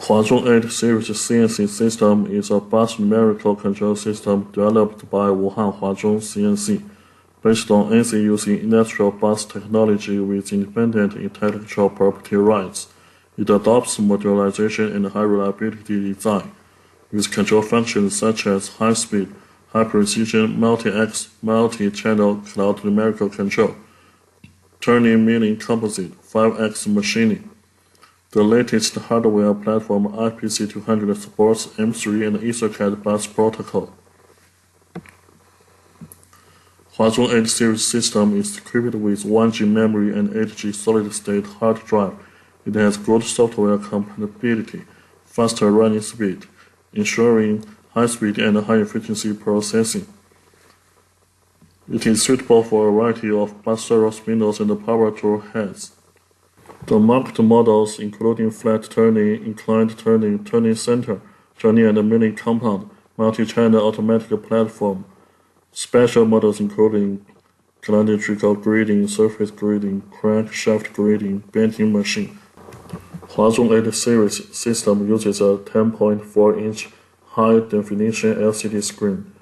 Huazhong 8 series CNC system is a bus numerical control system developed by Wuhan Huazhong CNC, based on NC using industrial bus technology with independent intellectual property rights. It adopts modularization and high reliability design, with control functions such as high speed, high precision, multi-X, multi-channel cloud numerical control, turning milling composite, 5X machining. The latest hardware platform IPC200 supports M3 and EtherCAT bus protocol. Huazhong 8 series system is equipped with 1G memory and 8G solid-state hard drive. It has good software compatibility, faster running speed, ensuring high speed and high efficiency processing. It is suitable for a variety of bus servo spindles and power tool heads. The marked models including flat turning, inclined turning, turning center, turning and milling compound, multi-channel automatic platform. Special models including cylindrical grading, surface grading, crankshaft grading, bending machine. Huazhong 8 series system uses a 10.4-inch high-definition LCD screen.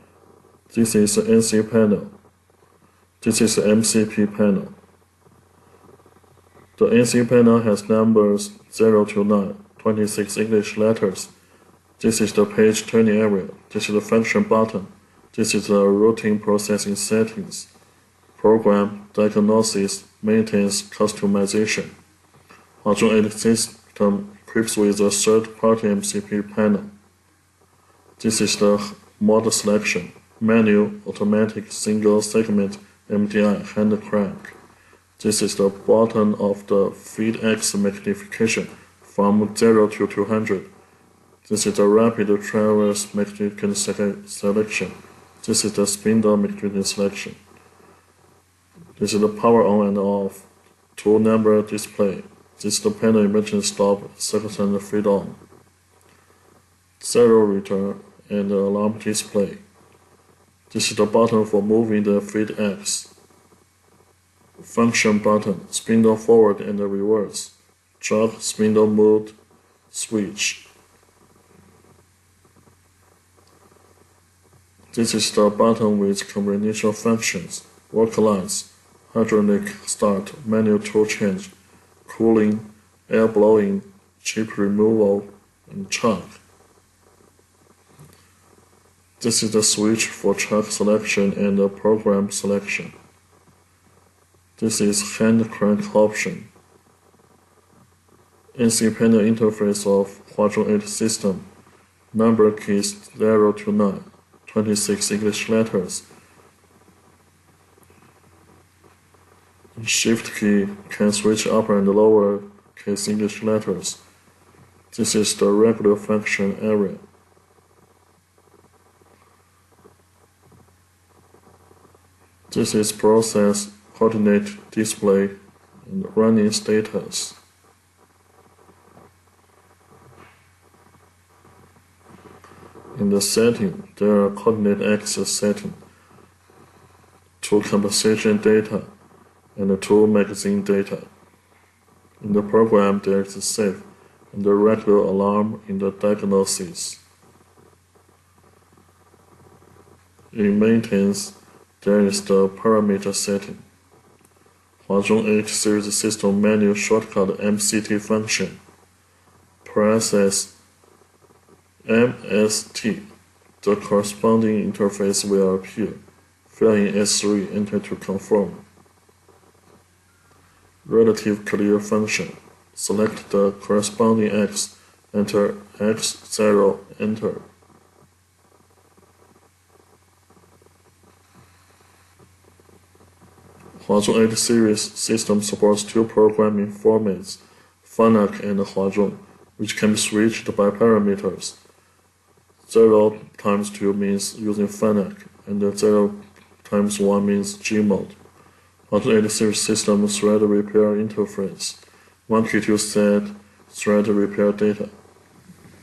This is the NC panel. This is the MCP panel. The NC panel has numbers 0 to 9, 26 English letters. This is the page turning area. This is the function button. This is the routine processing settings, program, diagnosis, maintenance, customization. Huazhong 8 system equips with a third-party MCP panel. This is the mode selection, manual, automatic, single segment, MDI, hand crank. This is the button of the feed X magnification from 0 to 200. This is the rapid traverse magnification selection. This is the spindle magnification selection. This is the power on and off, two-number display. This is the panel emergency stop, second feed on. Zero return and alarm display. This is the button for moving the feed X. Function button, spindle forward and reverse, jog spindle mode switch. This is the button with combination functions, work lines, hydraulic start, manual tool change, cooling, air blowing, chip removal, and chuck. This is the switch for chuck selection and program selection. This is hand crank option. NC panel interface of Huazhong 8 system. Number keys 0 to 9, 26 English letters. Shift key can switch upper and lower case English letters. This is the regular function area. This is process coordinate display and running status. In the setting, there are coordinate axis setting, tool compensation data, and tool magazine data. In the program, there is a save and a regular alarm in the diagnosis. In maintenance, there is the parameter setting. Huazhong 8 series system menu shortcut MCT function. Press MST. The corresponding interface will appear. Fill in S3, enter to confirm. Relative clear function. Select the corresponding X, enter X0, enter. Huazhong 8 series system supports two programming formats, FANUC and Huazhong, which can be switched by parameters. 0 times 2 means using FANUC, and 0 times 1 means G mode. Huazhong 8 series system thread repair interface. One key to set thread repair data.